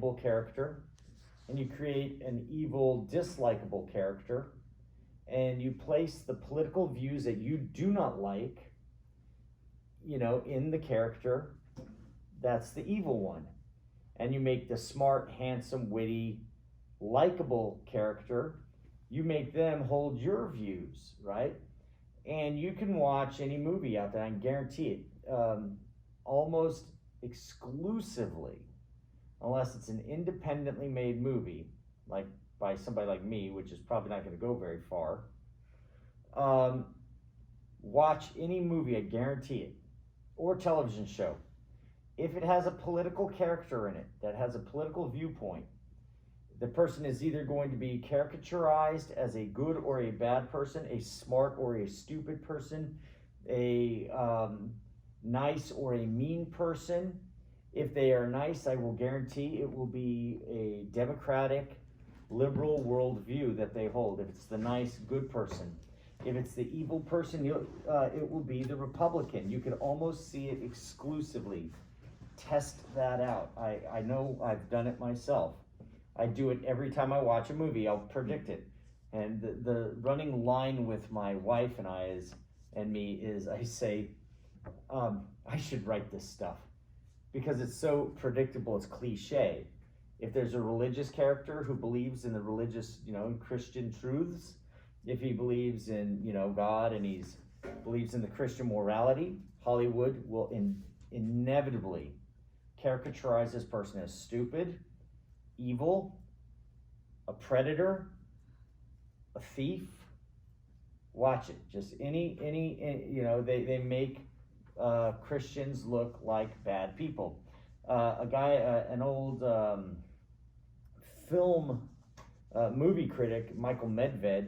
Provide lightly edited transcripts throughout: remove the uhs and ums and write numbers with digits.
likable character, and you create an evil, dislikable character, and you place the political views that you do not like, in the character that's the evil one. And you make the smart, handsome, witty, likable character, you make them hold your views, right? And you can watch any movie out there, I guarantee it, almost exclusively, unless it's an independently made movie, like by somebody like me, which is probably not going to go very far. Watch any movie, I guarantee it, or television show. If it has a political character in it that has a political viewpoint, the person is either going to be caricaturized as a good or a bad person, a smart or a stupid person, a nice or a mean person. If they are nice, I will guarantee it will be a democratic, liberal worldview that they hold. If it's the nice, good person. If it's the evil person, it will be the Republican. You could almost see it exclusively. Test that out. I know I've done it myself. I do it every time I watch a movie. I'll predict it. And the running line with my wife and me is I say, I should write this stuff because it's so predictable, it's cliche. If there's a religious character who believes in the religious, Christian truths, if he believes in, God and he believes in the Christian morality, Hollywood will inevitably caricaturize this person as stupid, evil, a predator, a thief. Watch it. Just any they make Christians look like bad people. An old film movie critic, Michael Medved,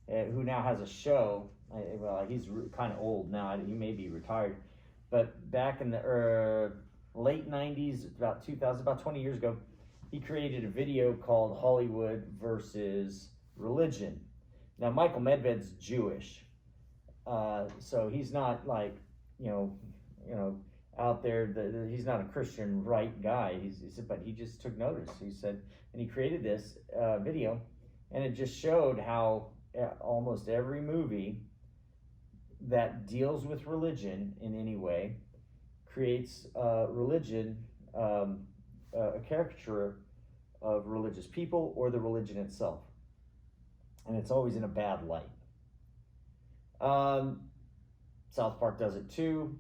who now has a show. He's kind of old now. He may be retired, but back in the late 90s, about 2000, about 20 years ago, he created a video called Hollywood versus Religion. Now, Michael Medved's Jewish, so he's not like, out there. He's not a Christian right guy. But he just took notice. He said, and he created this video, and it just showed how almost every movie that deals with religion in any way creates religion, a caricature of religious people or the religion itself. And it's always in a bad light. South Park does it too.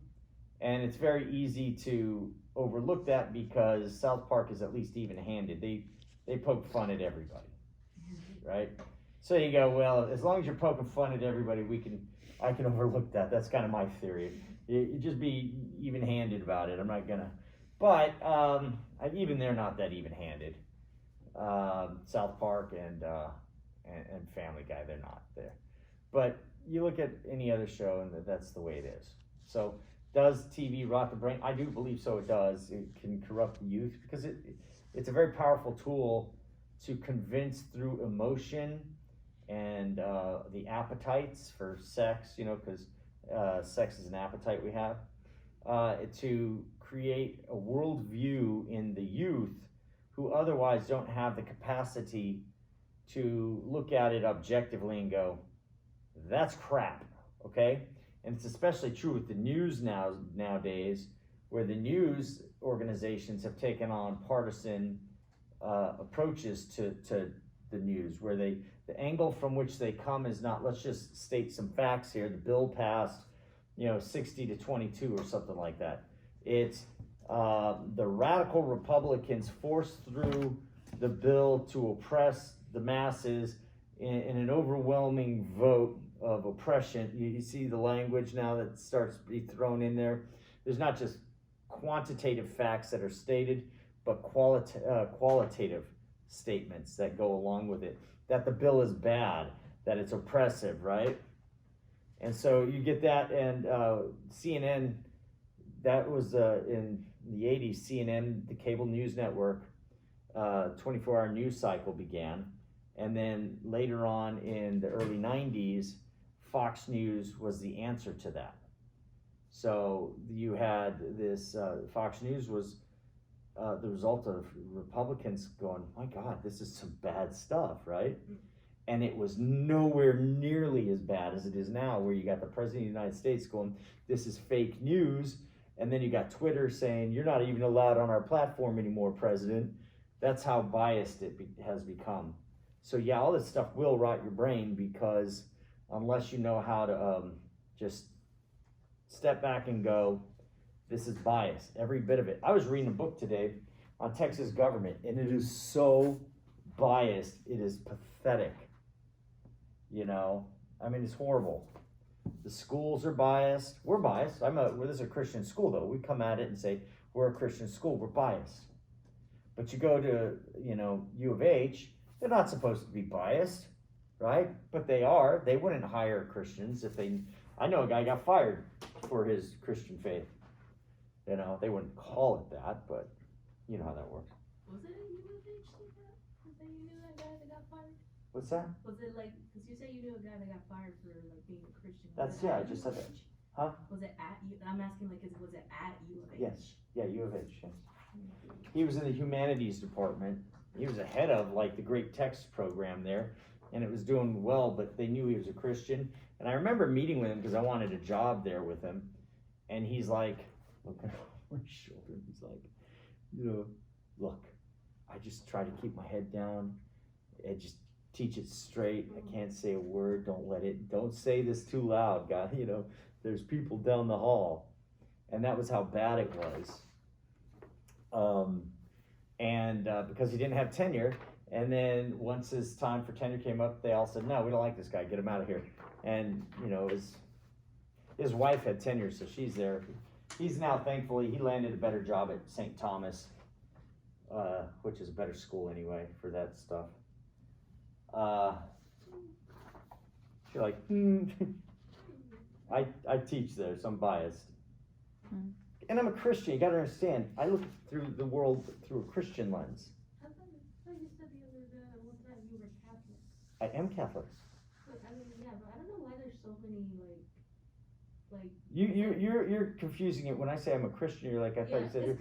And it's very easy to overlook that because South Park is at least even-handed. They poke fun at everybody, right? So you go, well, as long as you're poking fun at everybody, I can overlook that. That's kind of my theory. You just be even-handed about it. I'm not gonna, but even they're not that even-handed. South Park and Family Guy, they're not there. But you look at any other show, and that's the way it is. So, does TV rot the brain? I do believe so. It does. It can corrupt the youth because it's a very powerful tool to convince through emotion and the appetites for sex. Because sex is an appetite we have, to create a worldview in the youth who otherwise don't have the capacity to look at it objectively and go, that's crap, okay? And it's especially true with the news nowadays, where the news organizations have taken on partisan approaches to the news, where the angle from which they come is not, let's just state some facts here, the bill passed, 60-22 or something like that. It's the radical Republicans forced through the bill to oppress the masses in an overwhelming vote of oppression. You see the language now that starts to be thrown in there. There's not just quantitative facts that are stated, but qualitative statements that go along with it. That the bill is bad, that it's oppressive, right? And so you get that, and CNN, that was in the 80s, CNN, the cable news network, 24-hour news cycle began. And then later on in the early 90s, Fox News was the answer to that. So you had this, Fox News was the result of Republicans going, my God, this is some bad stuff, right? And it was nowhere nearly as bad as it is now, where you got the president of the United States going, this is fake news. And then you got Twitter saying, you're not even allowed on our platform anymore, President. That's how biased it has become. So yeah, all this stuff will rot your brain, because unless you know how to just step back and go, this is bias, every bit of it. I was reading a book today on Texas government, and it is so biased, it is pathetic. You know, I mean, it's horrible. The schools are biased. We're biased. This is a Christian school, though. We come at it and say, we're a Christian school, we're biased. But you go to, U of H, they're not supposed to be biased, right? But they are. They wouldn't hire Christians if they, I know a guy got fired for his Christian faith. They wouldn't call it that, but you know how that works. Was it a U of H like that? Was that you knew that guy that got fired? What's that? Was it like, because you say you knew a guy that got fired for like being a Christian. I just said that. Huh? Was it at U? I'm asking was it at U of H? Yes. Yeah, U of H, yes. He was in the humanities department. He was ahead of like the Great Text program there, and it was doing well, but they knew he was a Christian. And I remember meeting with him because I wanted a job there with him. And he's like, looking over his shoulder, he's like, look, I just try to keep my head down and just teach it straight. I can't say a word. Don't say this too loud, guy. There's people down the hall. And that was how bad it was. Because he didn't have tenure, and then once his time for tenure came up, they all said, no, we don't like this guy, get him out of here. And his wife had tenure, so she's there. He's now, thankfully, he landed a better job at St. Thomas, which is a better school anyway for that stuff. You're like, I teach there, so I'm biased. And I'm a Christian, you gotta understand, I look through the world through a Christian lens. I thought you said the other one time you were Catholic. I am Catholic. But I don't know why there's so many You're confusing it. When I say I'm a Christian, you're like, I thought you said it's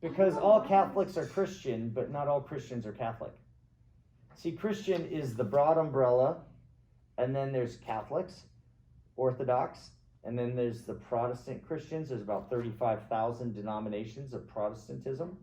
because all Catholics are Christian, but not all Christians are Catholic. See, Christian is the broad umbrella, and then there's Catholics, Orthodox, and then there's the Protestant Christians. There's about 35,000 denominations of Protestantism.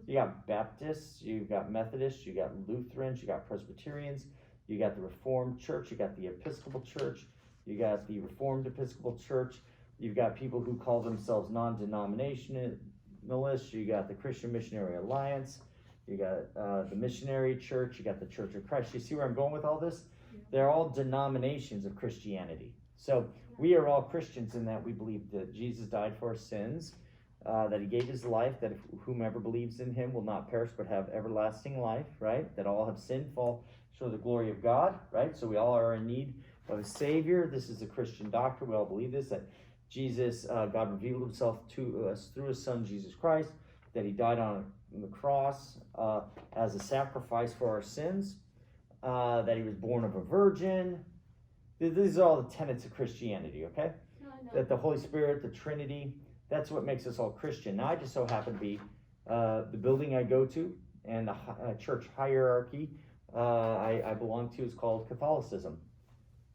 You got Baptists, you've got Methodists, you got Lutherans, you got Presbyterians, you got the Reformed Church, you got the Episcopal Church, you got the Reformed Episcopal Church, you've got people who call themselves non-denominationalists, you got the Christian Missionary Alliance, you got the Missionary Church, you got the Church of Christ. You see where I'm going with all this? Yeah. They're all denominations of Christianity. So we are all Christians in that we believe that Jesus died for our sins, that he gave his life, that whomever believes in him will not perish but have everlasting life, right? That all have sinned, fall short of the glory of God, right? So we all are in need of a Savior. This is a Christian doctrine. We all believe this, that Jesus, God revealed himself to us through his son, Jesus Christ, that he died on the cross as a sacrifice for our sins, that he was born of a virgin. These are all the tenets of Christianity, okay? No, I know. That the Holy Spirit, the Trinity, that's what makes us all Christian. Now, I just so happen to be the building I go to and the church hierarchy I belong to is called Catholicism.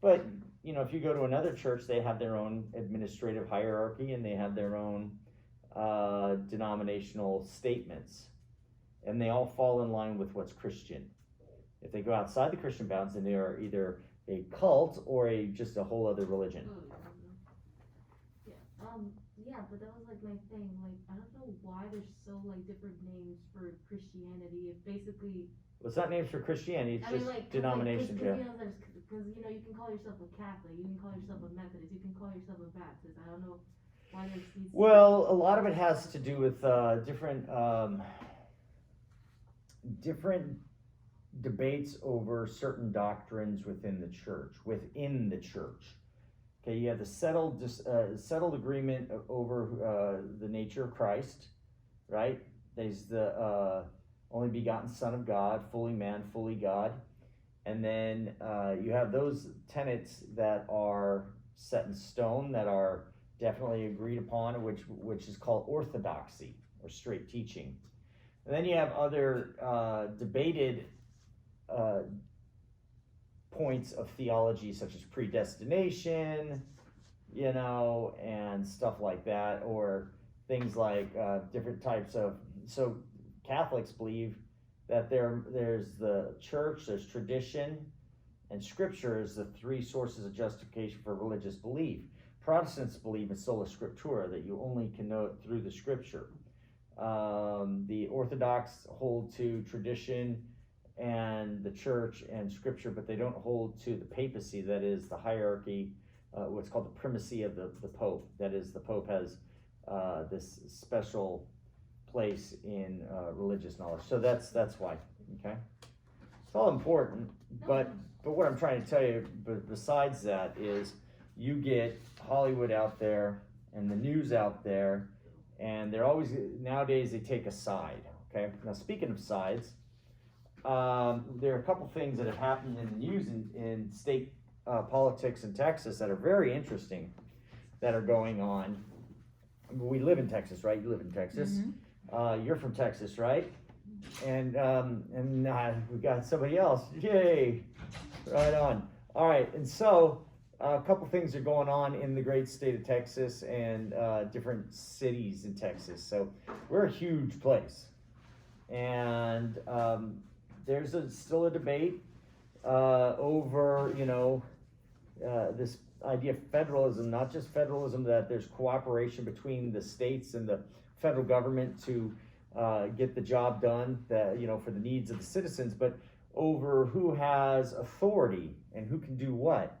But, if you go to another church, they have their own administrative hierarchy and they have their own denominational statements. And they all fall in line with what's Christian. If they go outside the Christian bounds, then they are either a cult or just a whole other religion. But that was my thing. I don't know why there's so different names for Christianity. It basically. Well, it's not names for Christianity. It's denominations. Because you can call yourself a Catholic, you can call yourself a Methodist, you can call yourself a Baptist. I don't know why there's these. Well, a lot of it has to do with different debates over certain doctrines within the church. Okay, you have the settled agreement over the nature of Christ, right? There's the only begotten Son of God, fully man, fully God. And then you have those tenets that are set in stone, that are definitely agreed upon, which is called orthodoxy or straight teaching. And then you have other debated points of theology, such as predestination, and stuff like that, or things like different types of. So Catholics believe that there's the church, there's tradition, and scripture is the three sources of justification for religious belief. Protestants believe in sola scriptura, that you only can know it through the scripture. The Orthodox hold to tradition and the church and scripture, but they don't hold to the papacy, that is the hierarchy, what's called the primacy of the Pope. That is, the Pope has this special place in religious knowledge. So that's why, okay? It's all important, but what I'm trying to tell you, besides that, is you get Hollywood out there and the news out there, and they're always, nowadays they take a side, okay? Now, speaking of sides, there are a couple things that have happened in the news in state politics in Texas that are very interesting, that are going on. We live in Texas, right? You live in Texas. Mm-hmm. You're from Texas, right? And we got somebody else. Yay! Right on. All right, and so a couple things are going on in the great state of Texas and different cities in Texas. So we're a huge place, and there's still a debate over this idea of federalism, not just federalism, that there's cooperation between the states and the federal government to get the job done, for the needs of the citizens, but over who has authority and who can do what.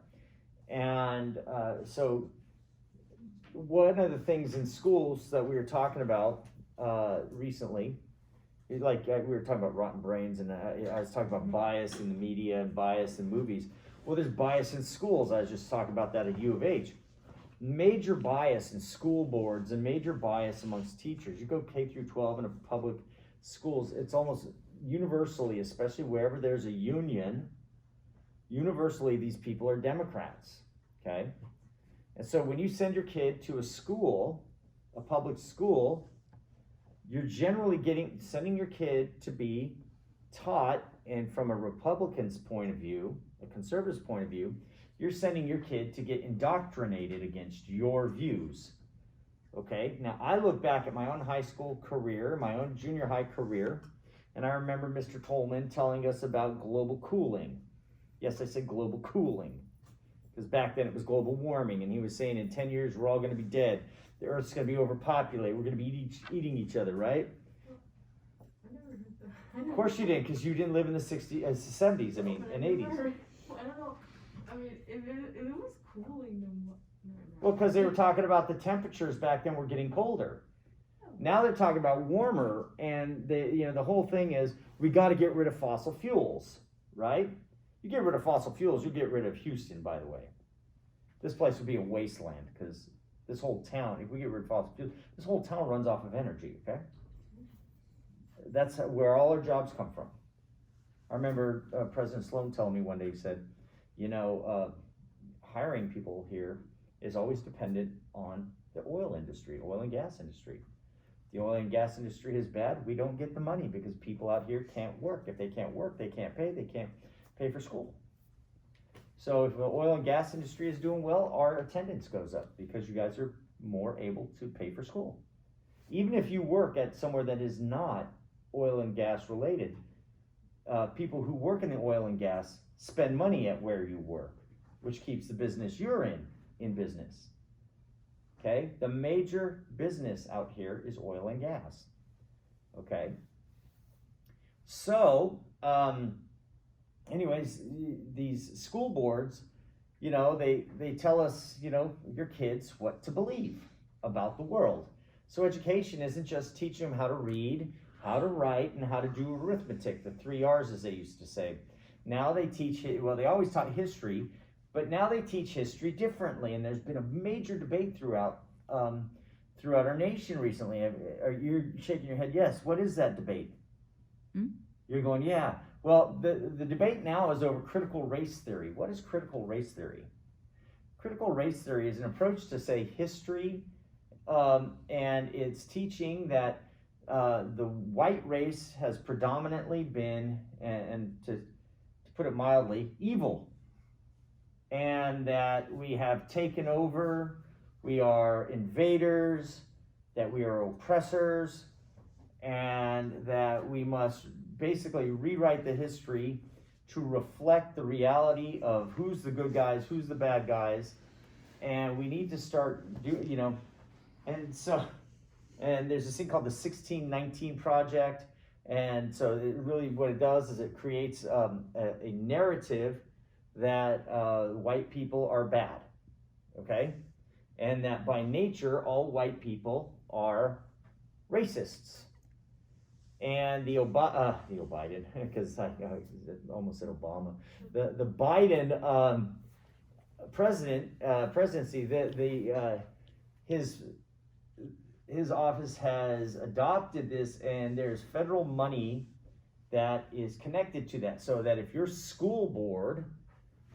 And so one of the things in schools that we were talking about recently, like we were talking about rotten brains, and I was talking about bias in the media and bias in movies. Well, there's bias in schools. I was just talking about that at U of H. Major bias in school boards and major bias amongst teachers. You go K through 12 in a public schools, it's almost universally, especially wherever there's a union, universally these people are Democrats, okay? And so when you send your kid to a school, a public school, you're generally sending your kid to be taught, and from a Republican's point of view, a conservative's point of view, you're sending your kid to get indoctrinated against your views, okay? Now, I look back at my own high school career, my own junior high career, and I remember Mr. Tolman telling us about global cooling. Yes, I said global cooling, because back then it was global warming, and he was saying in 10 years we're all going to be dead. The Earth's going to be overpopulated. We're going to be eating each other, right? I never heard that. Of course you didn't, because you didn't live in the 70s, and 80s. I don't know. I mean, if it was cooling, then what? Well, because they were talking about the temperatures back then were getting colder. Now they're talking about warmer, and the whole thing is we got to get rid of fossil fuels, right? You get rid of fossil fuels, you get rid of Houston, by the way. This place would be a wasteland, because this whole town, if we get rid of fossil fuels, this whole town runs off of energy, okay? That's where all our jobs come from. I remember President Sloan telling me one day, he said, hiring people here is always dependent on the oil industry, oil and gas industry. The oil and gas industry is bad, we don't get the money because people out here can't work. If they can't work, they can't pay for school. So if the oil and gas industry is doing well, our attendance goes up because you guys are more able to pay for school. Even if you work at somewhere that is not oil and gas related, people who work in the oil and gas spend money at where you work, which keeps the business you're in business. Okay, the major business out here is oil and gas. Okay, so anyways, these school boards, they tell us, your kids what to believe about the world. So education isn't just teaching them how to read, how to write, and how to do arithmetic, the 3 R's as they used to say. Now they teach, they always taught history, but now they teach history differently, and there's been a major debate throughout our nation recently. You're shaking your head, yes. What is that debate? You're going, yeah. Well, the debate now is over critical race theory. What is critical race theory? Critical race theory is an approach to, say, history, and it's teaching that the white race has predominantly been, and to put it mildly, evil. And that we have taken over, we are invaders, that we are oppressors, and that we must basically rewrite the history to reflect the reality of who's the good guys, who's the bad guys, and we need to start and there's this thing called the 1619 Project, and so really what it does is it creates a narrative that white people are bad, okay? And that by nature, all white people are racists. And the Biden, because I almost said Obama, the Biden presidency, his office has adopted this, and there's federal money that is connected to that, so that if your school board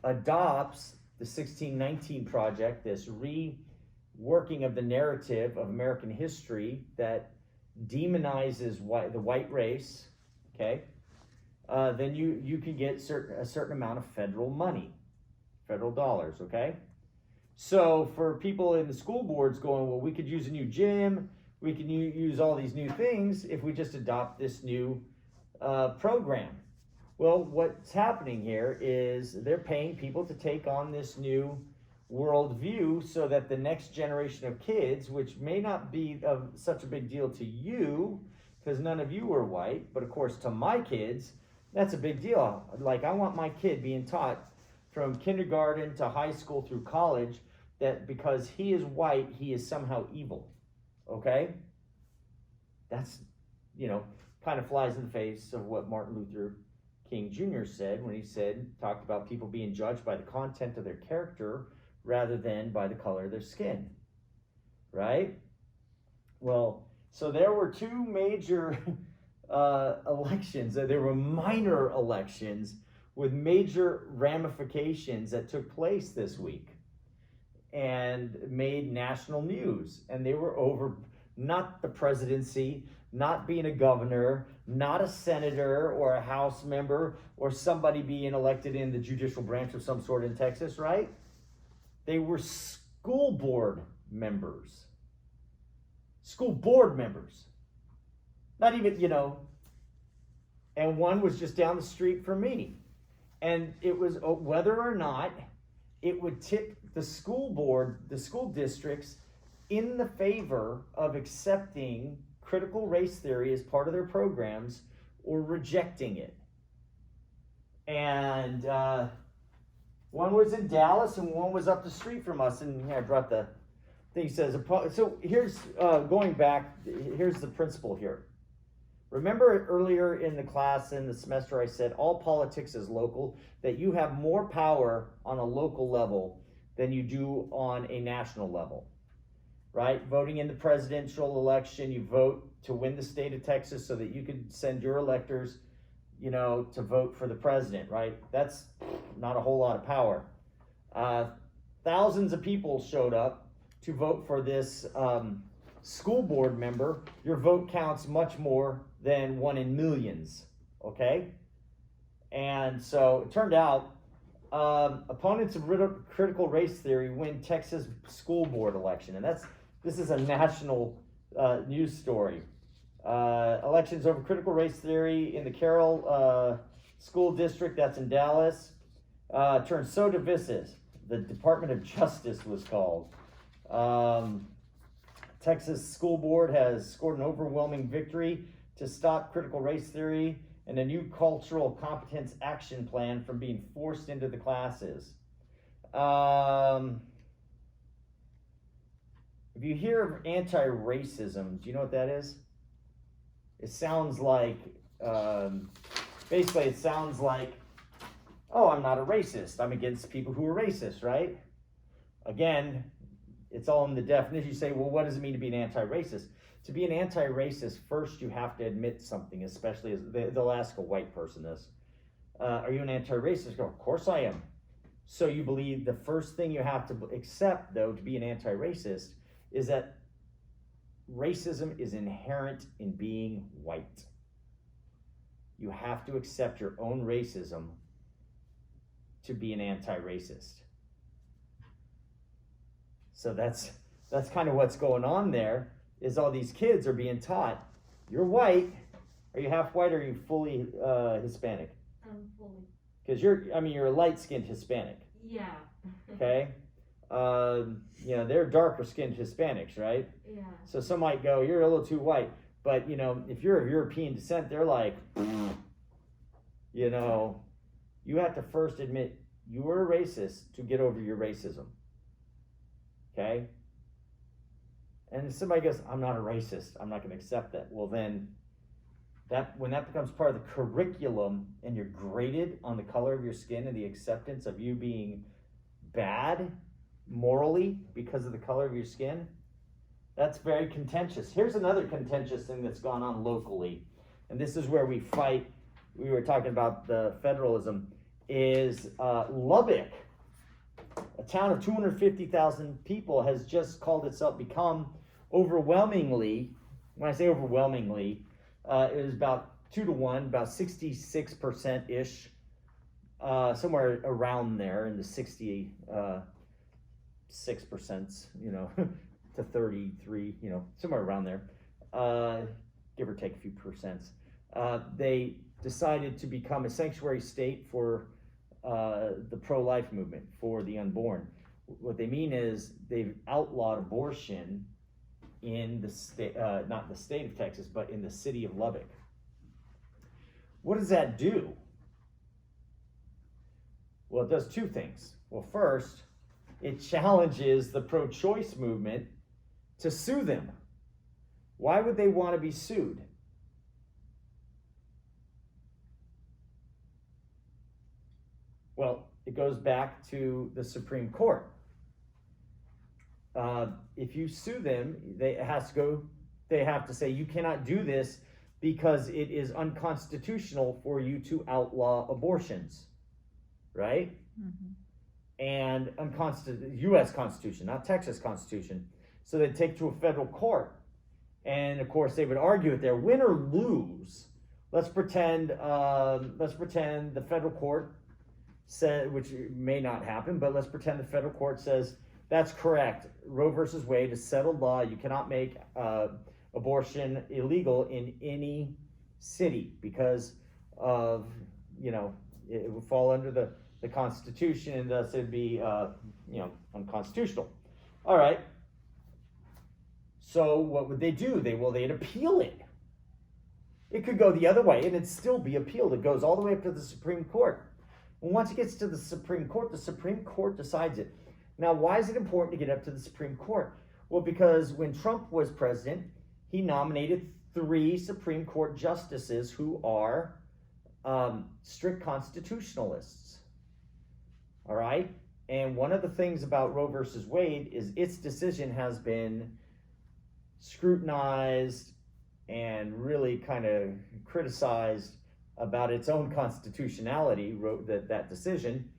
adopts the 1619 Project, this reworking of the narrative of American history that demonizes the white race, okay, then you can get a certain amount of federal money, federal dollars, okay? So for people in the school boards going, well, we could use a new gym, we can use all these new things if we just adopt this new program. Well, what's happening here is they're paying people to take on this new worldview so that the next generation of kids, which may not be of such a big deal to you, because none of you are white, but of course to my kids, that's a big deal. Like, I want my kid being taught from kindergarten to high school through college that because he is white, he is somehow evil, okay? That's, kind of flies in the face of what Martin Luther King Jr. said when he talked about people being judged by the content of their character rather than by the color of their skin, right? Well, so there were two major elections. There were minor elections with major ramifications that took place this week and made national news. And they were over not the presidency, not being a governor, not a senator or a House member or somebody being elected in the judicial branch of some sort in Texas, right? They were school board members. School board members. Not even, and one was just down the street from me. And it was whether or not it would tip the school board, the school districts, in the favor of accepting critical race theory as part of their programs or rejecting it. And one was in Dallas and one was up the street from us. And I brought the thing. Says, so here's going back, here's the principle here. Remember earlier in the class, in the semester, I said all politics is local, that you have more power on a local level than you do on a national level, right? Voting in the presidential election, you vote to win the state of Texas so that you could send your electors, to vote for the president, right? That's not a whole lot of power. Thousands of people showed up to vote for this school board member. Your vote counts much more than 1 in millions, okay? And so it turned out opponents of critical race theory win Texas school board election. And this is a national news story. Elections over critical race theory in the Carroll School District, that's in Dallas, turned so divisive. The Department of Justice was called. Texas School Board has scored an overwhelming victory to stop critical race theory and a new cultural competence action plan from being forced into the classes. If you hear of anti-racism, do you know what that is? It sounds like, basically it sounds like, oh, I'm not a racist. I'm against people who are racist, right? Again, it's all in the definition. You say, well, what does it mean to be an anti-racist? To be an anti-racist, first you have to admit something, especially as they'll ask a white person this. Are you an anti-racist? Go, of course I am. So you believe the first thing you have to accept, though, to be an anti-racist is that racism is inherent in being white. You have to accept your own racism to be an anti-racist. So that's kind of what's going on there, is all these kids are being taught, you're white. Are you half white or are you fully Hispanic? Fully. Because you're a light-skinned Hispanic. Yeah. Okay? They're darker skinned Hispanics, right? Yeah. So some might go, you're a little too white. But, if you're of European descent, they're like, you have to first admit you were a racist to get over your racism. Okay? And if somebody goes, I'm not a racist, I'm not going to accept that. Well, then, when that becomes part of the curriculum and you're graded on the color of your skin and the acceptance of you being bad morally because of the color of your skin, that's very contentious. Here's another contentious thing that's gone on locally, and this is where we fight. We were talking about the federalism, is Lubbock, a town of 250,000 people, has just become overwhelmingly, when I say overwhelmingly, it is about 2-1, about 66%-ish, somewhere around there in the 66%, to 33, somewhere around there, give or take a few percents. They decided to become a sanctuary state for the pro-life movement, for the unborn. What they mean is they've outlawed abortion in the state, not the state of Texas, but in the city of Lubbock. What does that do? Well, it does two things. Well, first, it challenges the pro-choice movement to sue them. Why would they want to be sued? Well, it goes back to the Supreme Court. If you sue them, they have to say you cannot do this because it is unconstitutional for you to outlaw abortions, right? Mm-hmm. And U.S. Constitution, not Texas Constitution. So they take to a federal court, and of course they would argue it there, win or lose. Let's pretend the federal court said, which may not happen, but let's pretend the federal court says that's correct. Roe versus Wade is settled law. You cannot make abortion illegal in any city because of, it would fall under the Constitution, and thus it'd be, unconstitutional. All right. So what would they do? They'd appeal it. It could go the other way, and it'd still be appealed. It goes all the way up to the Supreme Court. And once it gets to the Supreme Court decides it. Now, why is it important to get up to the Supreme Court? Well, because when Trump was president, he nominated 3 Supreme Court justices who are strict constitutionalists. All right? And one of the things about Roe versus Wade is its decision has been scrutinized and really kind of criticized about its own constitutionality, that decision,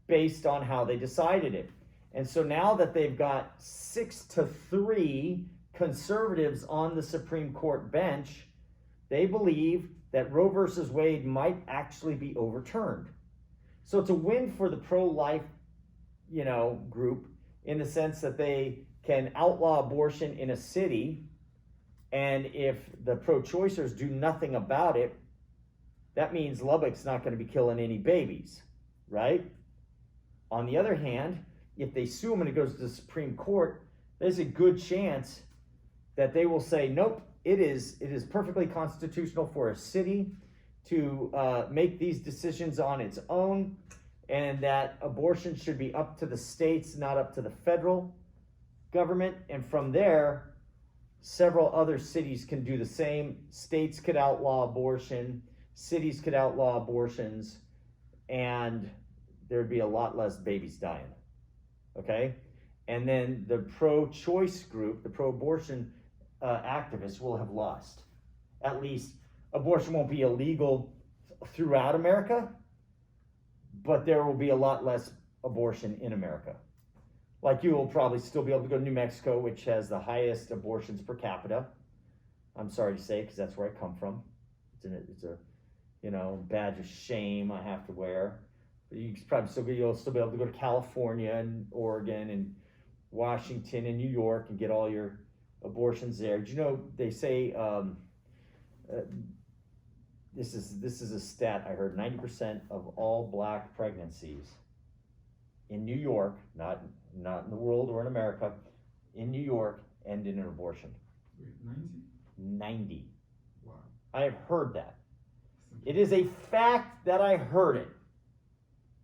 based on how they decided it. And so now that they've got 6-3 conservatives on the Supreme Court bench, they believe that Roe versus Wade might actually be overturned. So it's a win for the pro-life, group, in the sense that they can outlaw abortion in a city, and if the pro-choicers do nothing about it, that means Lubbock's not going to be killing any babies, right? On the other hand, if they sue them and it goes to the Supreme Court, there's a good chance that they will say, nope, it is perfectly constitutional for a city to make these decisions on its own, and that abortion should be up to the states, not up to the federal government. And from there, several other cities can do the same. States could outlaw abortion, cities could outlaw abortions, and there'd be a lot less babies dying. Okay? And then the pro-choice group, the pro-abortion activists, will have lost. At least abortion won't be illegal throughout America, but there will be a lot less abortion in America. like you will probably still be able to go to New Mexico, which has the highest abortions per capita. I'm sorry to say, because that's where I come from. It's a badge of shame I have to wear. But you'll still be able to go to California and Oregon and Washington and New York and get all your abortions there. Did you know they say this is a stat I heard? 90% of all black pregnancies in New York, not in the world or in America, in New York, end in an abortion. Wait, 90? 90. Wow. I have heard that. It is a fact that I heard it.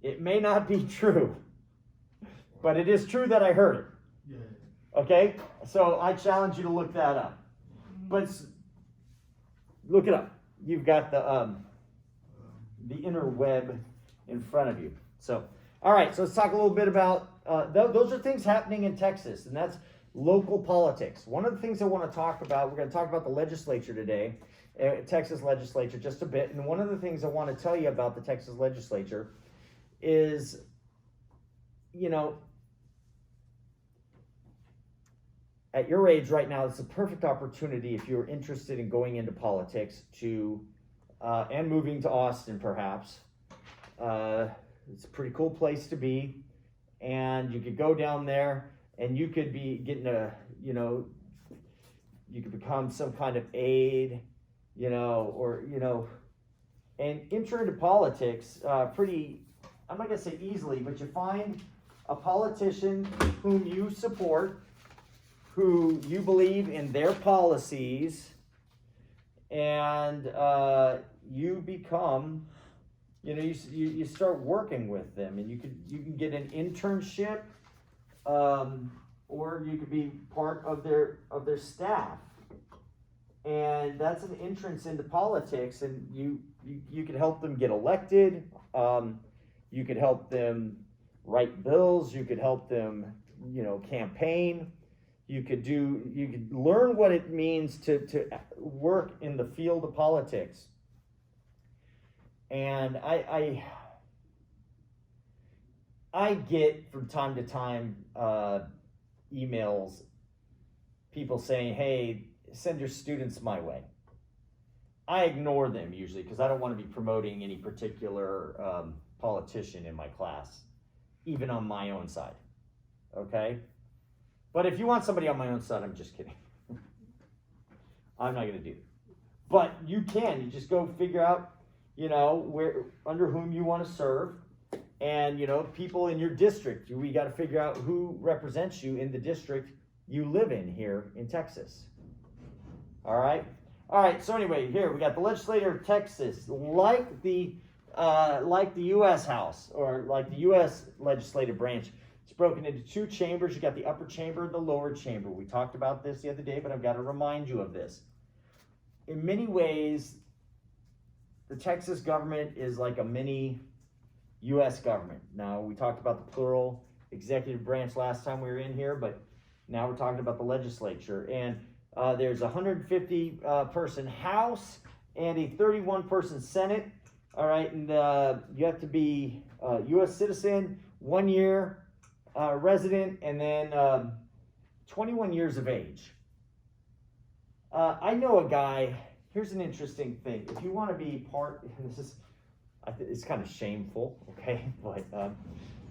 It may not be true, but it is true that I heard it. Yeah. Okay? So I challenge you to look that up. But look it up. You've got the interweb in front of you. So, all right, so let's talk a little bit about, those are things happening in Texas, and that's local politics. One of the things I want to talk about, we're going to talk about the legislature today, Texas legislature just a bit, and one of the things I want to tell you about the Texas legislature is, at your age right now, it's a perfect opportunity if you're interested in going into politics to, and moving to Austin perhaps. It's a pretty cool place to be, and you could go down there and you could be getting you could become some kind of aide, and enter into politics I'm not going to say easily, but you find a politician whom you support, who you believe in their policies, and you become, you start working with them, and you can get an internship, or you could be part of their staff, and that's an entrance into politics, and you could help them get elected. You could help them write bills. You could help them, campaign. You could learn what it means to work in the field of politics. And I get from time to time emails, people saying, hey, send your students my way. I ignore them usually because I don't want to be promoting any particular politician in my class, even on my own side. Okay? But if you want somebody on my own side, I'm just kidding. I'm not going to do it. But you can. You just go figure out, where under whom you want to serve. And, people in your district. We got to figure out who represents you in the district you live in here in Texas. All right? All right, so anyway, here we got the legislature of Texas, like the U.S. House, or like the U.S. legislative branch. It's broken into two chambers. You got the upper chamber and the lower chamber. We talked about this the other day, but I've got to remind you of this. In many ways, the Texas government is like a mini U.S. government. Now, we talked about the plural executive branch last time we were in here, but now we're talking about the legislature. And there's a 150 person House and a 31 person Senate. All right, and you have to be a U.S. citizen, 1 year resident, and then 21 years of age. I know a guy. Here's an interesting thing. If you want to be part, it's kind of shameful, okay? But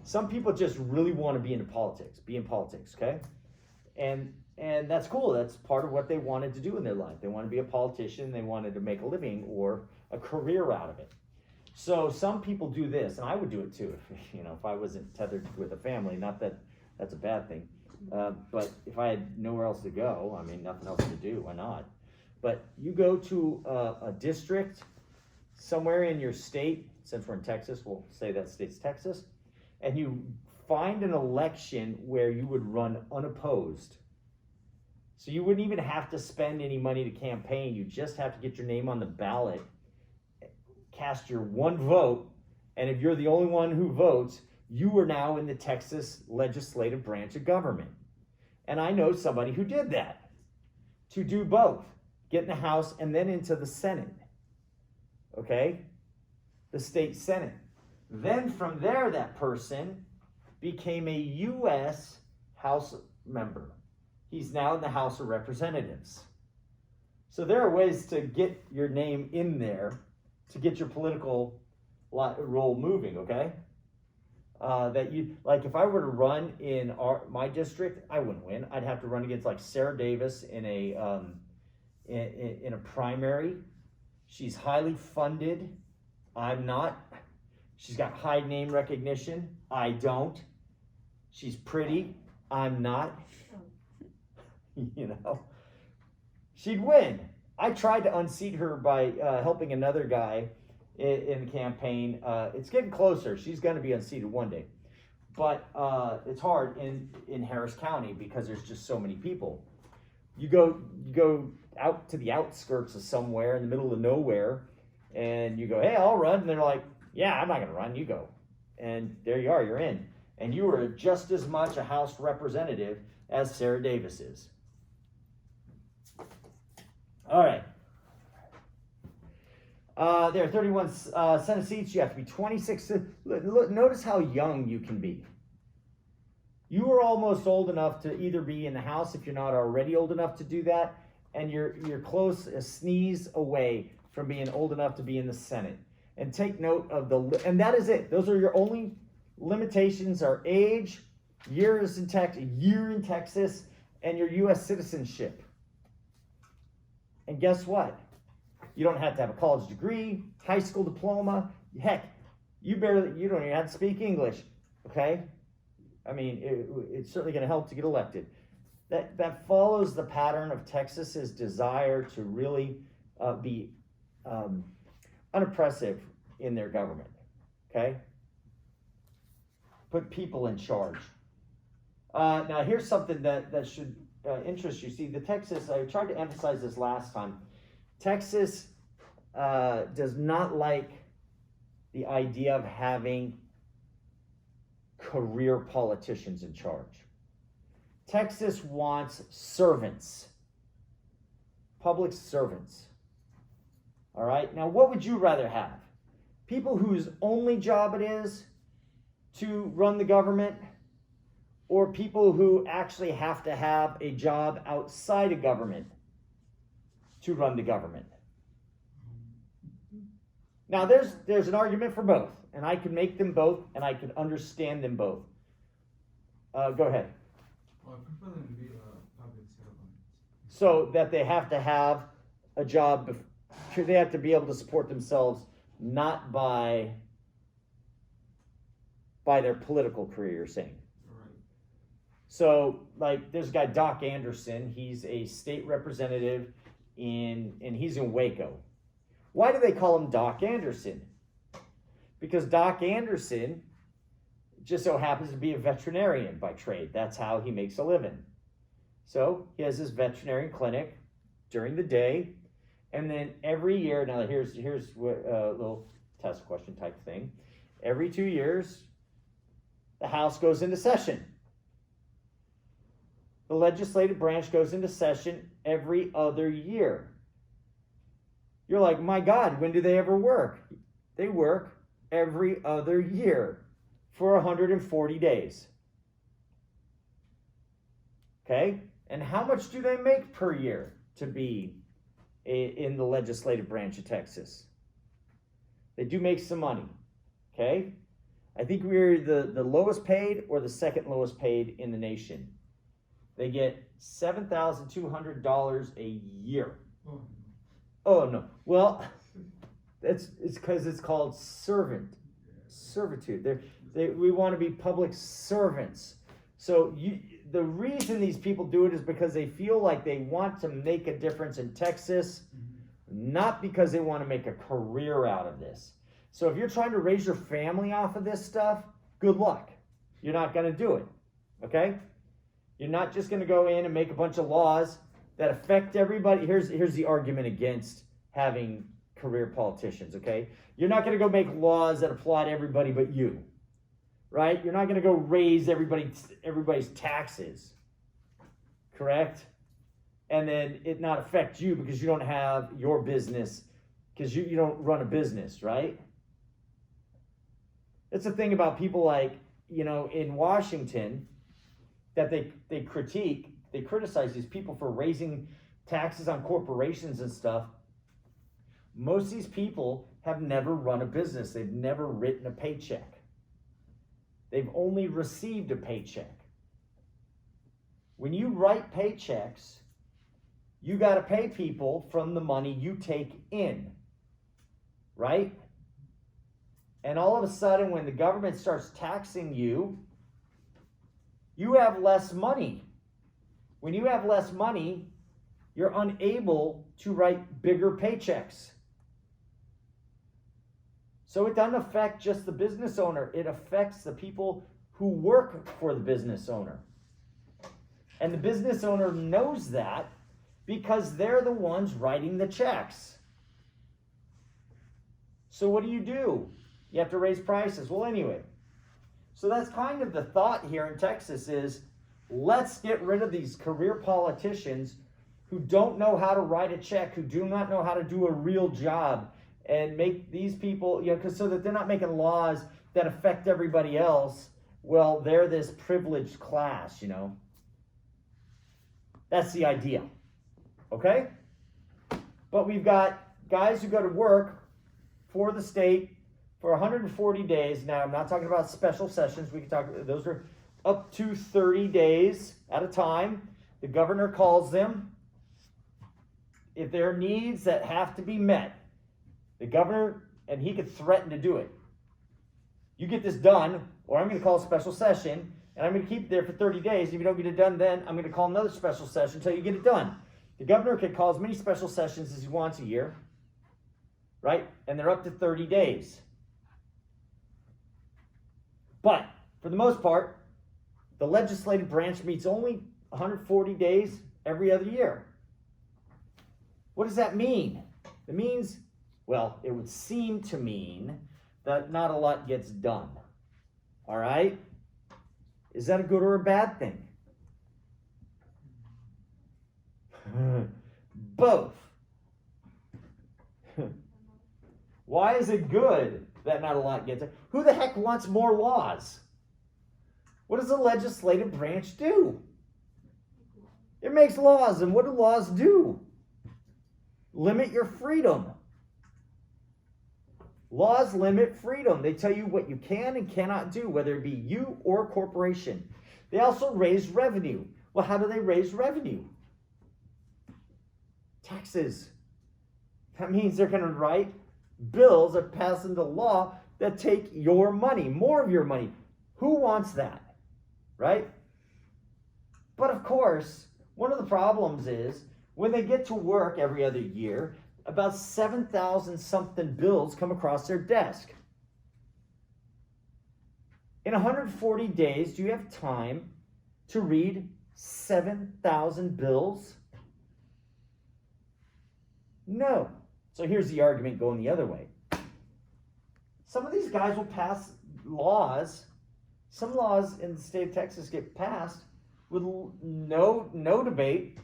some people just really want to be in politics, okay? And that's cool. That's part of what they wanted to do in their life. They want to be a politician. They wanted to make a living or a career out of it. So some people do this, and I would do it too if I wasn't tethered with a family. Not that that's a bad thing, but if I had nowhere else to go, nothing else to do, why not? But you go to a district somewhere in your state, since we're in Texas, we'll say that state's Texas, and you find an election where you would run unopposed. So you wouldn't even have to spend any money to campaign. You just have to get your name on the ballot, cast your one vote, and if you're the only one who votes, you are now in the Texas legislative branch of government. And I know somebody who did that, to do both, get in the House and then into the Senate, okay? The state Senate. Then from there, that person became a U.S. House member. He's now in the House of Representatives. So there are ways to get your name in there to get your political role moving, okay? That you, like if I were to run in my district, I wouldn't win. I'd have to run against like Sarah Davis in a primary. She's highly funded. I'm not. She's got high name recognition. I don't. She's pretty. I'm not. You know, she'd win. I tried to unseat her by helping another guy in the campaign. It's getting closer. She's going to be unseated one day. But it's hard in Harris County because there's just so many people. You go out to the outskirts of somewhere in the middle of nowhere, and you go, hey, I'll run. And they're like, yeah, I'm not going to run. You go. And there you are. You're in. And you are just as much a House representative as Sarah Davis is. All right. There are 31 Senate seats. You have to be 26. Look, notice how young you can be. You are almost old enough to either be in the House if you're not already old enough to do that, and you're close, a sneeze away from being old enough to be in the Senate. And take note of and that is it. Those are your only limitations: are age, year in Texas, and your U.S. citizenship. And guess what? You don't have to have a college degree, high school diploma. Heck, you don't even have to speak English, okay? I mean, it's certainly going to help to get elected. That follows the pattern of Texas's desire to really be unoppressive in their government, okay? Put people in charge. Now, here's something that should interest you. See, Texas, I tried to emphasize this last time. Texas does not like the idea of having career politicians in charge. Texas wants servants, public servants. All right, now what would you rather have? People whose only job it is to run the government, or people who actually have to have a job outside of government to run the government? Now, there's an argument for both, and I can make them both, and I can understand them both. Go ahead. Well, I prefer them to be public servants. So that they have to have a job, they have to be able to support themselves, not by their political career, you're saying. Right. So, like, there's a guy, Doc Anderson. He's a state representative and he's in Waco. Why do they call him Doc Anderson? Because Doc Anderson just so happens to be a veterinarian by trade. That's how he makes a living. So he has his veterinarian clinic during the day, and then every year, now here's what a little test question type thing. Every 2 years, the House goes into session. The legislative branch goes into session every other year. You're like, my God, when do they ever work? They work every other year for 140 days. Okay? And how much do they make per year to be in the legislative branch of Texas? They do make some money. Okay? I think we're the lowest paid or the second lowest paid in the nation. They get $7,200 a year. Oh, Oh no. Well, it's because it's called servitude. We want to be public servants. So the reason these people do it is because they feel like they want to make a difference in Texas, not because they want to make a career out of this. So if you're trying to raise your family off of this stuff, good luck. You're not going to do it. Okay? You're not just going to go in and make a bunch of laws that affect everybody. Here's the argument against having career politicians, okay? You're not going to go make laws that apply to everybody but you, right? You're not going to go raise everybody's taxes, correct? And then it not affect you because you don't have your business, because you don't run a business, right? It's the thing about people like, in Washington, that they criticize these people for raising taxes on corporations and stuff. Most of these people have never run a business. They've never written a paycheck. They've only received a paycheck. When you write paychecks, you got to pay people from the money you take in, right? And all of a sudden, when the government starts taxing you, you have less money. When you have less money, you're unable to write bigger paychecks. So it doesn't affect just the business owner. It affects the people who work for the business owner. And the business owner knows that because they're the ones writing the checks. So what do? You have to raise prices. Well, anyway, so that's kind of the thought here in Texas is, let's get rid of these career politicians who don't know how to write a check, who do not know how to do a real job, and make these people, because so that they're not making laws that affect everybody else. Well, they're this privileged class, That's the idea. Okay? But we've got guys who go to work for the state for 140 days. Now, I'm not talking about special sessions. We can talk, those are up to 30 days at a time. The governor calls them. If there are needs that have to be met, the governor, and he could threaten to do it. You get this done, or I'm going to call a special session, and I'm going to keep it there for 30 days. If you don't get it done then, I'm going to call another special session until you get it done. The governor can call as many special sessions as he wants a year, right? And they're up to 30 days. But, for the most part, the legislative branch meets only 140 days every other year. What does that mean? It means, well, it would seem to mean that not a lot gets done. All right? Is that a good or a bad thing? Both. Why is it good that not a lot gets done? Who the heck wants more laws? What does the legislative branch do? It makes laws, and what do laws do? Limit your freedom. Laws limit freedom. They tell you what you can and cannot do, whether it be you or a corporation. They also raise revenue. Well, how do they raise revenue? Taxes. That means they're going to write bills that pass into law that take your money, more of your money. Who wants that? Right? But of course, one of the problems is when they get to work every other year, about 7,000 something bills come across their desk. In 140 days, do you have time to read 7,000 bills? No. So here's the argument going the other way. Some of these guys will pass laws. Some laws in the state of Texas get passed with no debate,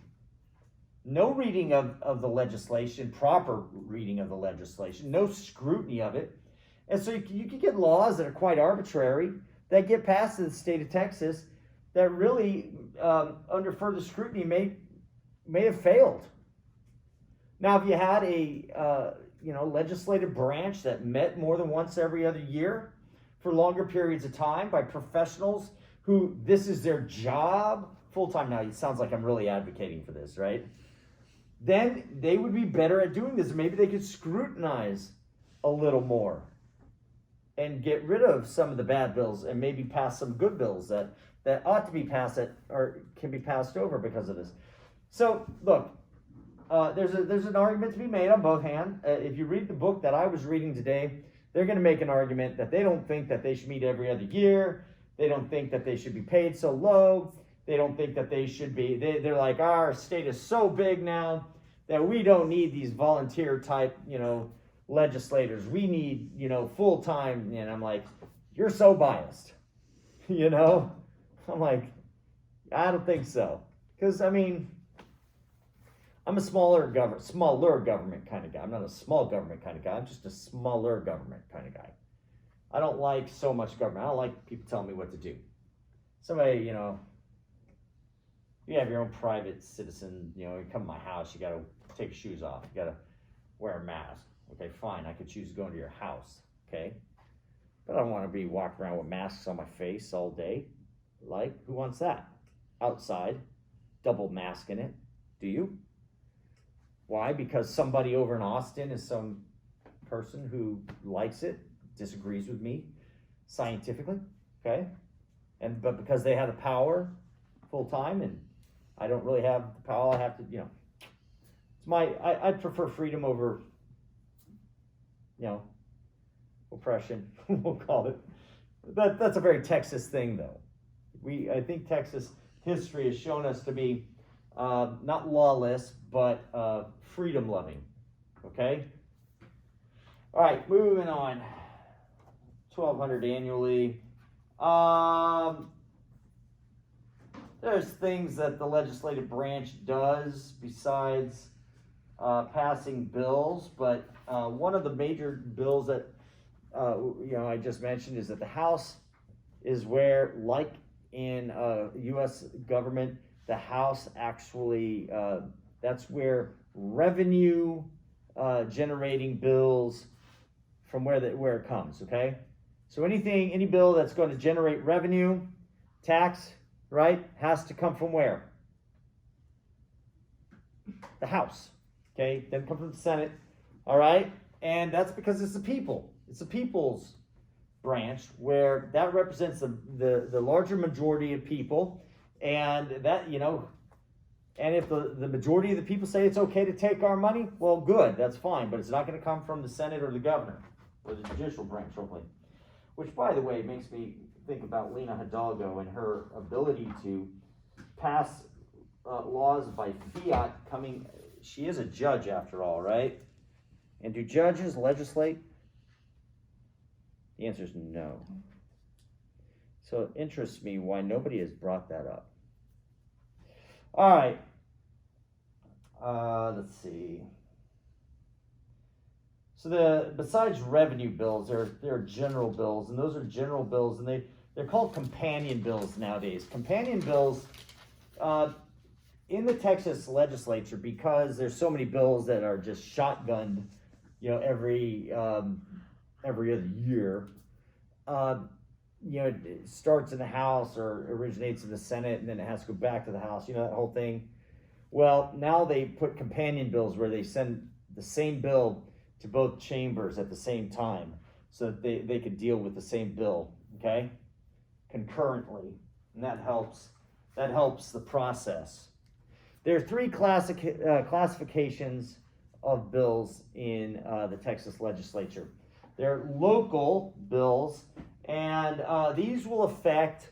no reading of the legislation, proper reading of the legislation, no scrutiny of it. And so you can get laws that are quite arbitrary that get passed in the state of Texas that really, under further scrutiny, may have failed. Now, if you had a legislative branch that met more than once every other year for longer periods of time by professionals who this is their job full-time. Now, it sounds like I'm really advocating for this, right? Then they would be better at doing this. Maybe they could scrutinize a little more and get rid of some of the bad bills and maybe pass some good bills that ought to be passed or can be passed over because of this. So, look, there's an argument to be made on both hands. If you read the book that I was reading today, they're going to make an argument that they don't think that they should meet every other year. They don't think that they should be paid so low. They don't think that they should be, they're like, our state is so big now that we don't need these volunteer type, legislators. We need, full-time. And I'm like, you're so biased, I'm like, I don't think so. Because, I'm a smaller government kind of guy. I'm not a small government kind of guy. I'm just a smaller government kind of guy. I don't like so much government. I don't like people telling me what to do. Somebody, You have your own private citizen, you come to my house, you gotta take your shoes off, you gotta wear a mask. Okay, fine, I could choose to go into your house, okay? But I don't wanna be walking around with masks on my face all day. Like, who wants that? Outside, double masking it, do you? Why? Because somebody over in Austin is some person who likes it, disagrees with me scientifically, okay? But because they have the power full time and I don't really have the power, I have to, it's I prefer freedom over, oppression, we'll call it. That's a very Texas thing though. I think Texas history has shown us to be not lawless, but freedom loving, okay? All right, moving on. 1,200 annually. There's things that the legislative branch does besides passing bills, but one of the major bills that I just mentioned is that the House is where, like in U.S. government, the House actually that's where revenue generating bills from where it comes. Okay, so any bill that's going to generate revenue, tax, right, has to come from where? The House. Okay, then come from the Senate. All right, and that's because it's the people. It's the people's branch where that represents the larger majority of people, and that and if the majority of the people say it's okay to take our money, well, good, that's fine, but it's not going to come from the Senate or the governor or the judicial branch, hopefully. Which, by the way, makes me think about Lena Hidalgo and her ability to pass laws by fiat coming. She is a judge after all, right? And do judges legislate? The answer is no. So it interests me why nobody has brought that up. All right. Let's see. So besides revenue bills, there are general bills, and those are general bills, and they're called companion bills nowadays. Companion bills in the Texas legislature, because there's so many bills that are just shotgunned, every other year. It starts in the House or originates in the Senate, and then it has to go back to the House. That whole thing. Well, now they put companion bills where they send the same bill to both chambers at the same time, so that they could deal with the same bill, okay, concurrently, and that helps the process. There are three classifications of bills in the Texas legislature. They're local bills, and these will affect,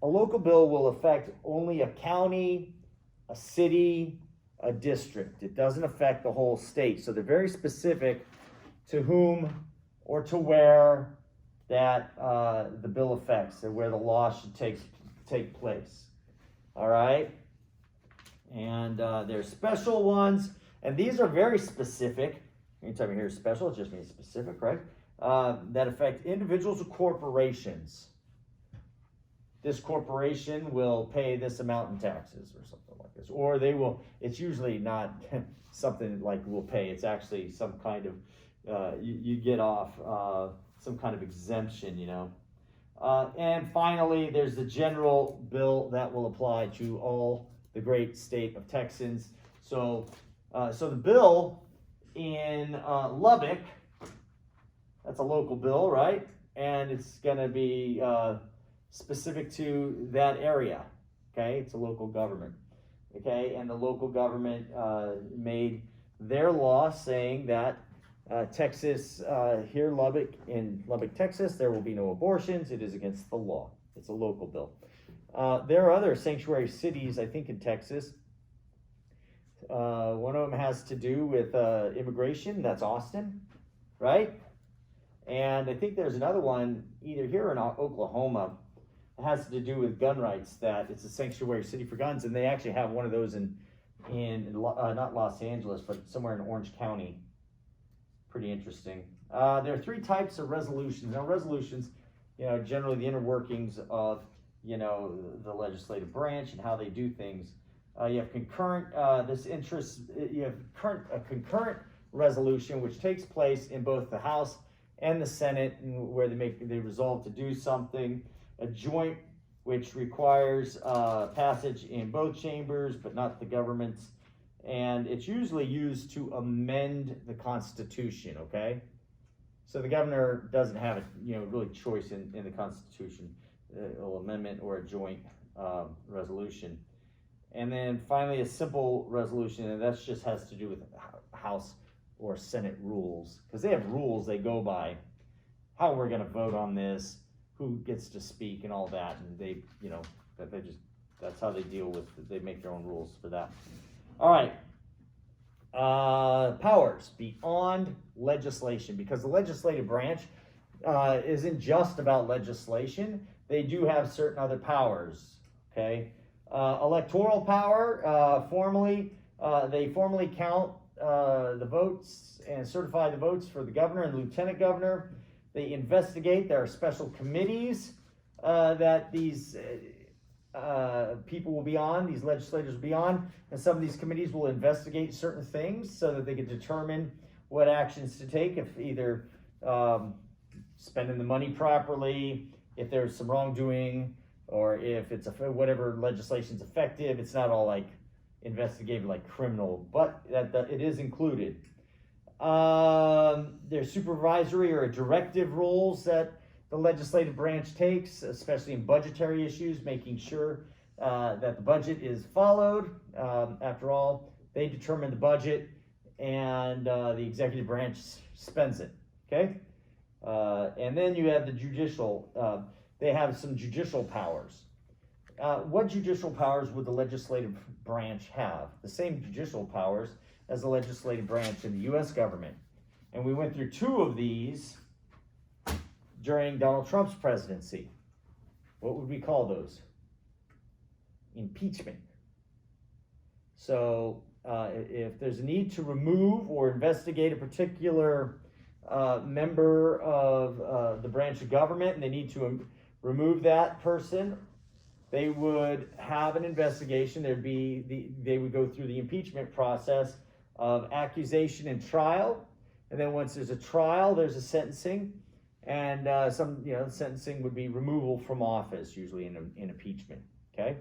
a local bill will affect only a county, a city, a district. It doesn't affect the whole state. So they're very specific to whom or to where that the bill affects, or where the law should take place. All right? And there's special ones, and these are very specific. Anytime you hear special, it just means specific, right? That affect individuals or corporations. This corporation will pay this amount in taxes or something like this. Or they will, it's usually not something like we'll pay, it's actually some kind of, you get off some kind of exemption, And finally, there's the general bill that will apply to all the great state of Texans. So the bill in Lubbock, that's a local bill, right? And it's going to be specific to that area, okay? It's a local government, okay? And the local government made their law saying that Texas, here in Lubbock, Texas, there will be no abortions. It is against the law. It's a local bill. There are other sanctuary cities, I think, in Texas. One of them has to do with immigration. That's Austin, right? And I think there's another one either here or in Oklahoma. It has to do with gun rights, that it's a sanctuary city for guns. And they actually have one of those in not Los Angeles, but somewhere in Orange County. Pretty interesting. There are three types of resolutions. Now, resolutions, generally the inner workings of, the legislative branch and how they do things. You have concurrent, you have a concurrent resolution which takes place in both the House and the Senate, where they resolve to do something. A joint, which requires passage in both chambers, but not the governments. And it's usually used to amend the Constitution, okay? So the governor doesn't have really choice in the Constitution, an amendment or a joint resolution. And then finally, a simple resolution, and that just has to do with House or Senate rules, because they have rules they go by, how we're going to vote on this, who gets to speak, and all that, and that's how they deal with. They make their own rules for that. All right. Powers beyond legislation, because the legislative branch isn't just about legislation. They do have certain other powers. Okay. Electoral power, they formally count the votes and certify the votes for the governor and lieutenant governor. They investigate. There are special committees that these people will be on, these legislators will be on, and some of these committees will investigate certain things so that they can determine what actions to take, if either spending the money properly, if there's some wrongdoing, or if it's whatever legislation's effective. It's not all like investigative, like criminal, but that it is included. There's supervisory or directive roles that the legislative branch takes, especially in budgetary issues, making sure that the budget is followed. After all, they determine the budget, and the executive branch spends it. Okay, and then you have the judicial. They have some judicial powers. What judicial powers would the legislative branch have? The same judicial powers as the legislative branch in the U.S. government. And we went through two of these during Donald Trump's presidency. What would we call those? Impeachment. So if there's a need to remove or investigate a particular member of the branch of government, and they need to remove that person, they would have an investigation. They would go through the impeachment process of accusation and trial, and then once there's a trial, there's a sentencing, and sentencing would be removal from office, usually in impeachment. Okay,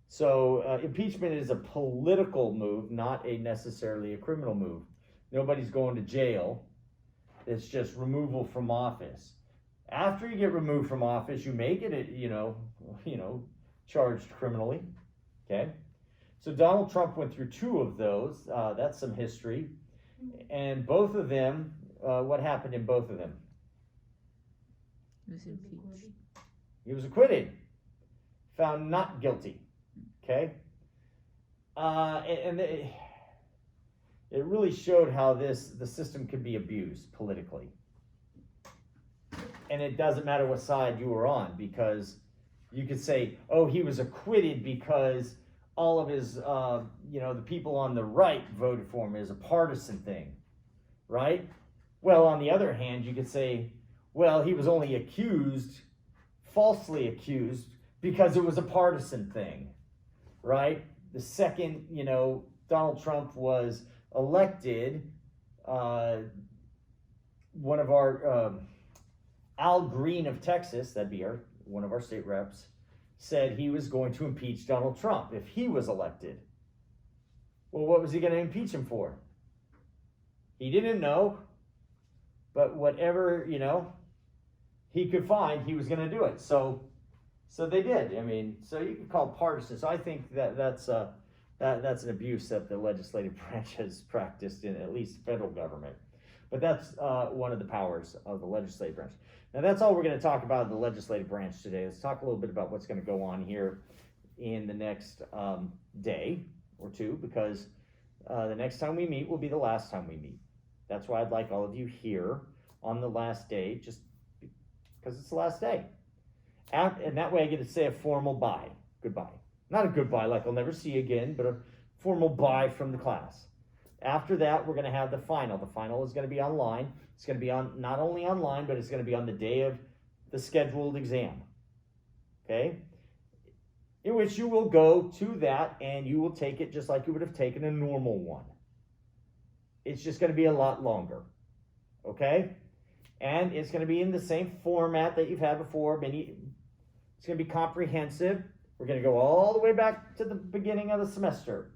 so impeachment is a political move, not necessarily a criminal move. Nobody's going to jail. It's just removal from office. After you get removed from office, you may get it, charged criminally. Okay, so Donald Trump went through two of those. That's some history, and both of them. What happened in both of them? He was impeached. He was acquitted, found not guilty. Okay, and it really showed how the system could be abused politically. And it doesn't matter what side you were on, because you could say, oh, he was acquitted because all of his, the people on the right voted for him as a partisan thing, right? Well, on the other hand, you could say, well, he was only falsely accused, because it was a partisan thing, right? The second, Donald Trump was elected, one of our... Al Green of Texas, that'd be one of our state reps, said he was going to impeach Donald Trump if he was elected. Well, what was he going to impeach him for? He didn't know, but whatever, he could find, he was going to do it. So they did. I mean, so you could call it partisan. So I think that's an abuse that the legislative branch has practiced in at least federal government. But that's one of the powers of the legislative branch. Now, that's all we're going to talk about in the legislative branch today. Let's talk a little bit about what's going to go on here in the next day or two, because the next time we meet will be the last time we meet. That's why I'd like all of you here on the last day, just because it's the last day. And that way I get to say a formal bye, goodbye. Not a goodbye like I'll never see you again, but a formal bye from the class. After that, we're going to have the final. The final is going to be online. It's going to be on not only online, but it's going to be on the day of the scheduled exam. Okay? in which you will go to that and you will take it just like you would have taken a normal one. It's just going to be a lot longer. Okay? And it's going to be in the same format that you've had before. It's going to be comprehensive. We're going to go all the way back to the beginning of the semester.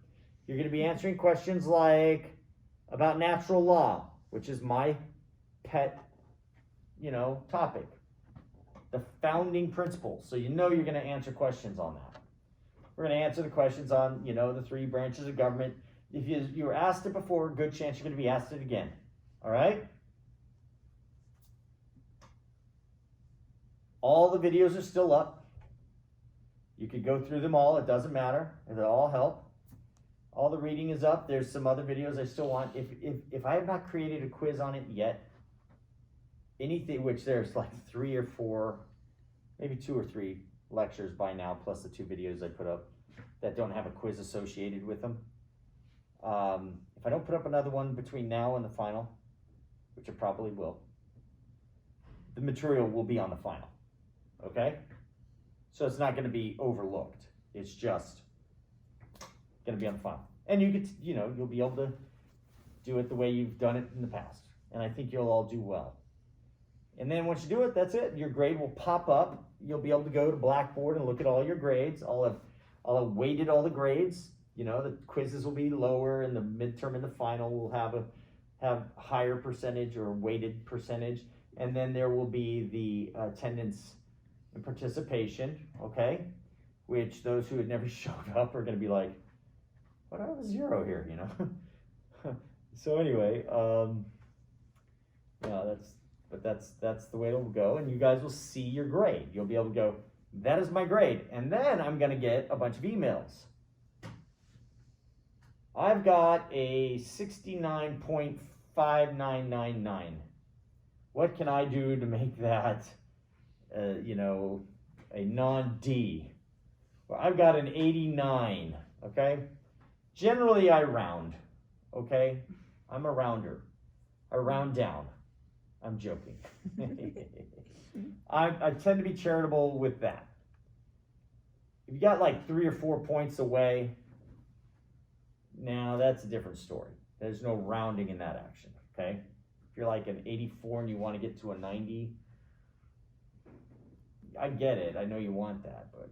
You're going to be answering questions like about natural law, which is my pet, topic. The founding principles. So you're going to answer questions on that. We're going to answer the questions on, the 3 branches of government. If you were asked it before, good chance you're going to be asked it again. All right? All the videos are still up. You could go through them all. It doesn't matter. They all help. All the reading is up. There's some other videos I still want. If I have not created a quiz on it yet, anything, which there's like 3 or 4, maybe 2 or 3 lectures by now, plus the 2 videos I put up that don't have a quiz associated with them. If I don't put up another one between now and the final, which I probably will, the material will be on the final. Okay? So it's not going to be overlooked. It's just going to be on the final. And you get, you'll be able to do it the way you've done it in the past. And I think you'll all do well. And then once you do it, that's it. Your grade will pop up. You'll be able to go to Blackboard and look at all your grades. I'll have weighted all the grades. The quizzes will be lower, and the midterm and the final will have higher percentage or weighted percentage. And then there will be the attendance and participation, okay? Which those who had never showed up are going to be like, what, I have a 0 here, So anyway, that's the way it'll go, and you guys will see your grade. You'll be able to go, that is my grade, and then I'm going to get a bunch of emails. I've got a 69.5999. What can I do to make that, a non-D? Well, I've got an 89, okay? Generally, I round, okay? I'm a rounder. I round down. I'm joking. I tend to be charitable with that. If you got like 3 or 4 points away, now that's a different story. There's no rounding in that action, okay? If you're like an 84 and you want to get to a 90, I get it. I know you want that, but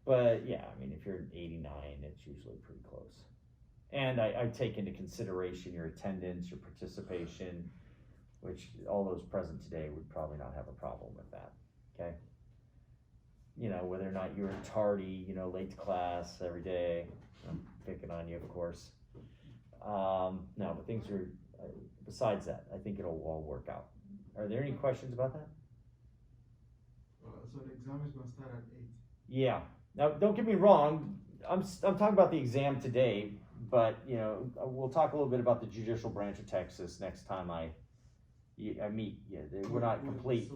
but yeah, I mean, if you're an 89, it's usually pretty close. And I take into consideration your attendance, your participation, which all those present today would probably not have a problem with that, okay? Whether or not you're tardy, late to class every day. I'm picking on you, of course. No, but things are, besides that, I think it'll all work out. Are there any questions about that? So the exam is going to start at 8? Yeah. Now, don't get me wrong. I'm talking about the exam today, but, we'll talk a little bit about the judicial branch of Texas next time I meet. Yeah, we're not complete.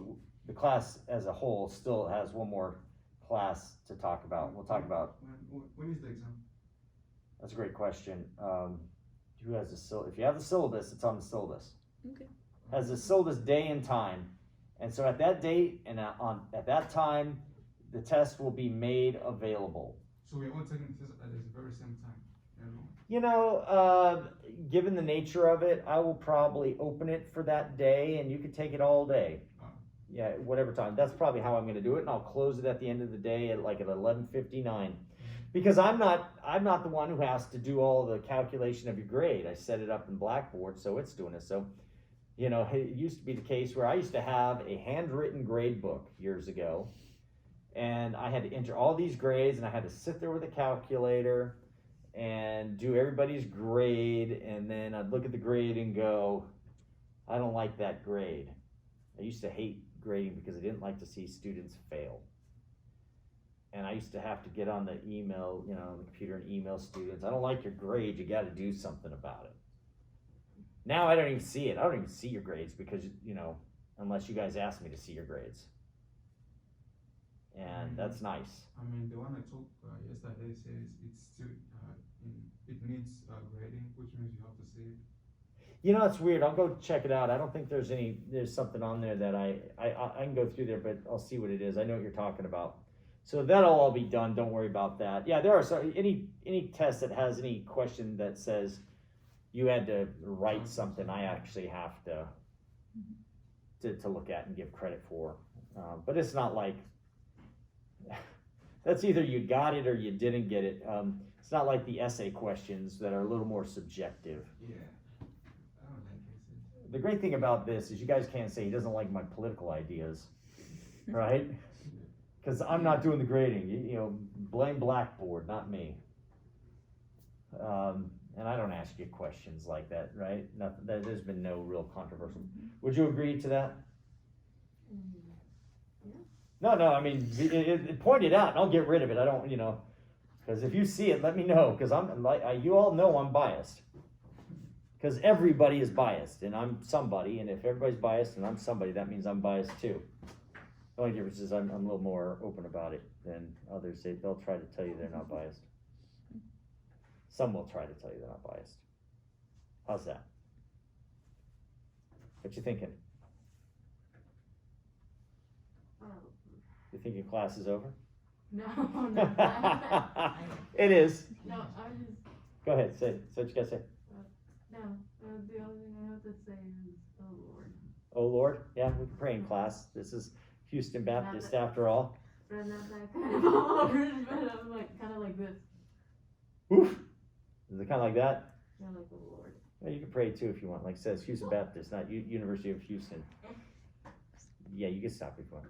The class as a whole still has one more class to talk about. We'll talk about. When is the exam? That's a great question. Who has the if you have the syllabus, it's on the syllabus. Okay. Has the syllabus day and time, and so at that date and at that time, the test will be made available. So we're all taking the test at the very same time. Given the nature of it, I will probably open it for that day, and you could take it all day. Yeah, whatever time. That's probably how I'm going to do it, and I'll close it at the end of the day at 11:59, because I'm not the one who has to do all the calculation of your grade. I set it up in Blackboard, so it's doing it. So, it used to be the case where I used to have a handwritten grade book years ago, and I had to enter all these grades, and I had to sit there with a calculator and do everybody's grade, and then I'd look at the grade and go, I don't like that grade. I used to hate grading because I didn't like to see students fail. And I used to have to get on the email, the computer and email students. I don't like your grade. You got to do something about it. Now I don't even see it. I don't even see your grades because, unless you guys ask me to see your grades. And that's nice. I mean, the one I took yesterday says it's still it needs grading, which means you have to see it. You know, it's weird. I'll go check it out. I don't think there's something on there that I can go through there, but I'll see what it is. I know what you're talking about. So that'll all be done. Don't worry about that. Yeah, there are any test that has any question that says you had to write something, I actually have to look at and give credit for. But it's not like, that's either you got it or you didn't get it. It's not like the essay questions that are a little more subjective. Yeah. I don't like essays. The great thing about this is you guys can't say he doesn't like my political ideas, right? Because I'm not doing the grading. You know, blame Blackboard, not me. And I don't ask you questions like that, right? There's been no real controversial. Would you agree to that? No, I mean, it point it out, and I'll get rid of it. I don't, because if you see it, let me know, because I'm like, you all know I'm biased. Because everybody is biased, and I'm somebody, and if everybody's biased and I'm somebody, that means I'm biased too. The only difference is I'm a little more open about it than others. They'll try to tell you they're not biased. Some will try to tell you they're not biased. How's that? What you thinking? You thinking class is over? No, not that. It is. No, I was just, Go ahead, say what you gotta say. no, the only thing I have to say is, oh Lord. Oh Lord, yeah, we can pray in class. This is Houston Baptist that- after all. But not that kind of oh Lord, but I'm like, kind of like this. Oof. Is it kind of like that? Yeah, like, oh Lord. Well, you can pray too if you want. Like it says, Houston Baptist, not University of Houston. Yeah, you can stop if you want.